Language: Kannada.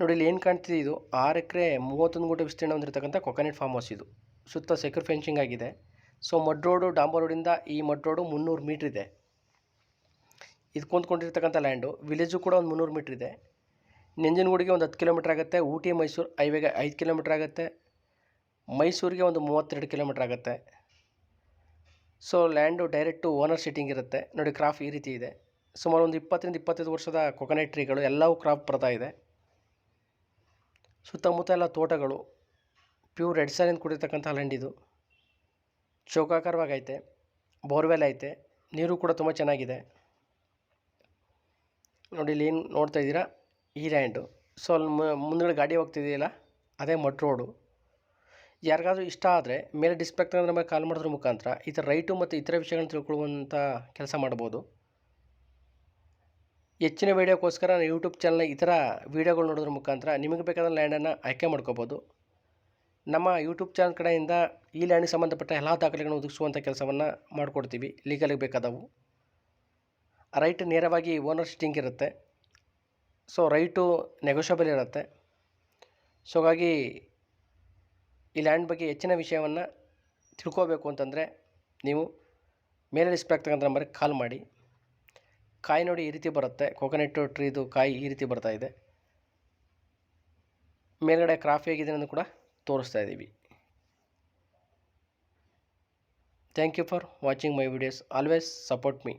ನೋಡಿ ಇಲ್ಲಿ ಏನು ಕಾಣ್ತಿದೆ, ಇದು 6 ಎಕರೆ 31 ಗುಂಟೆ ವಿಸ್ತೀರ್ಣ ಹೊಂದಿರತಕ್ಕಂಥ ಕೊಕೊನಟ್ ಫಾರ್ಮ್ ಹೌಸ್ ಇದು. ಸುತ್ತ ಸೆಕ್ಯೂರ್ ಫೆನ್ಸಿಂಗ್ ಆಗಿದೆ. ಸೊ ಮಡ್ ರೋಡು, ಡಾಂಬರ್ ರೋಡಿಂದ ಈ ಮಡ್ ರೋಡು 300 ಮೀಟ್ರ್ ಇದೆ. ಇದು ಕೊಂಡ್ಕೊಂಡಿರ್ತಕ್ಕಂಥ ಲ್ಯಾಂಡು. ವಿಲೇಜು ಕೂಡ ಒಂದು 300 ಮೀಟ್ರ್ ಇದೆ. ನಂಜನಗೂಡಿಗೆ ಒಂದು 10 ಕಿಲೋಮೀಟ್ರ್ ಆಗುತ್ತೆ. ಊಟಿ ಮೈಸೂರು ಹೈವೇಗೆ 5 ಕಿಲೋಮೀಟ್ರ್ ಆಗುತ್ತೆ. ಮೈಸೂರಿಗೆ ಒಂದು 32 ಕಿಲೋಮೀಟ್ರ್ ಆಗುತ್ತೆ. So land direct owner sitting ಇರುತ್ತೆ. ನೋಡಿ ಕ್ರಾಪ್ ಈ ರೀತಿ ಇದೆ. ಸುಮಾರು ಒಂದು 20-25 ವರ್ಷದ ಕೊಕೊನಟ್ ಟ್ರೀಗಳು ಎಲ್ಲವೂ ಕ್ರಾಪ್ ಬರ್ತಾ ಇದೆ. ಸುತ್ತಮುತ್ತ ಎಲ್ಲ ತೋಟಗಳು, ಪ್ಯೂರ್ ರೆಡ್ ಸಾಲಿಂದ ಕೂಡಿರ್ತಕ್ಕಂಥ ಲ್ಯಾಂಡ್ ಇದು. ಚೌಕಾಕಾರವಾಗೈತೆ, ಬೋರ್ವೆಲ್ ಐತೆ, ನೀರು ಕೂಡ ತುಂಬ ಚೆನ್ನಾಗಿದೆ. ನೋಡಿ ಇಲ್ಲಿ ಏನು ನೋಡ್ತಾ ಇದ್ದೀರಾ, ಈ ಲ್ಯಾಂಡು. ಸೊ ಅಲ್ಲಿ ಮುಂದುಗಡೆ ಗಾಡಿ ಹೋಗ್ತಿದೆಯಲ್ಲ, ಅದೇ ಮಡ್ ರೋಡು. ಯಾರಿಗಾದ್ರೂ ಇಷ್ಟ ಆದರೆ ಮೇಲೆ ಡಿಸ್ಪ್ಲೇ ಆಗ್ತದೆ ನಮಗೆ ಕಾಲ್ ಮಾಡೋದ್ರ ಮುಖಾಂತರ ಈ ಥರ ರೈಟು ಮತ್ತು ಇತರ ವಿಷಯಗಳನ್ನ ತಿಳ್ಕೊಳ್ಳುವಂಥ ಕೆಲಸ ಮಾಡ್ಬೋದು. ಹೆಚ್ಚಿನ ವೀಡಿಯೋಕ್ಕೋಸ್ಕರ ಯೂಟ್ಯೂಬ್ ಚಾನಲ್ನ ಈ ಥರ ವೀಡಿಯೋಗಳು ನೋಡೋದ್ರ ಮುಖಾಂತರ ನಿಮಗೆ ಬೇಕಾದ ಲ್ಯಾಂಡನ್ನು ಆಯ್ಕೆ ಮಾಡ್ಕೋಬೋದು. ನಮ್ಮ ಯೂಟ್ಯೂಬ್ ಚಾನಲ್ ಕಡೆಯಿಂದ ಈ ಲ್ಯಾಂಡಿಗೆ ಸಂಬಂಧಪಟ್ಟ ಎಲ್ಲ ದಾಖಲೆಗಳನ್ನು ಒದಗಿಸುವಂಥ ಕೆಲಸವನ್ನು ಮಾಡಿಕೊಡ್ತೀವಿ. ಲೀಗಲಿಗೆ ಬೇಕಾದವು ರೈಟ್ ನೇರವಾಗಿ ಓನರ್ ಸಿಟ್ಟಿಂಗ್ ಇರುತ್ತೆ. ಸೊ ರೈಟು ನೆಗೋಷಿಯಬಲ್ ಇರುತ್ತೆ. ಸೊ ಹಾಗಾಗಿ ಈ ಲ್ಯಾಂಡ್ ಬಗ್ಗೆ ಹೆಚ್ಚಿನ ವಿಷಯವನ್ನು ತಿಳ್ಕೋಬೇಕು ಅಂತಂದರೆ ನೀವು ಮೇಲೆ ಡಿಸ್ಪ್ಲೇ ಆಗ್ತಕ್ಕಂಥ ನಂಬರ್ಗೆ ಕಾಲ್ ಮಾಡಿ. ಕಾಯಿ ನೋಡಿ ಈ ರೀತಿ ಬರುತ್ತೆ, ಕೊಕೊನಟ್ ಟ್ರೀದು ಕಾಯಿ ಈ ರೀತಿ ಬರ್ತಾ ಇದೆ. ಮೇಲ್ಗಡೆ ಕ್ರಾಫ್ ಹೇಗಿದೆ ಅನ್ನೋದು ಕೂಡ ತೋರಿಸ್ತಾ ಇದ್ದೀವಿ. Thank you for watching my videos. Always support me.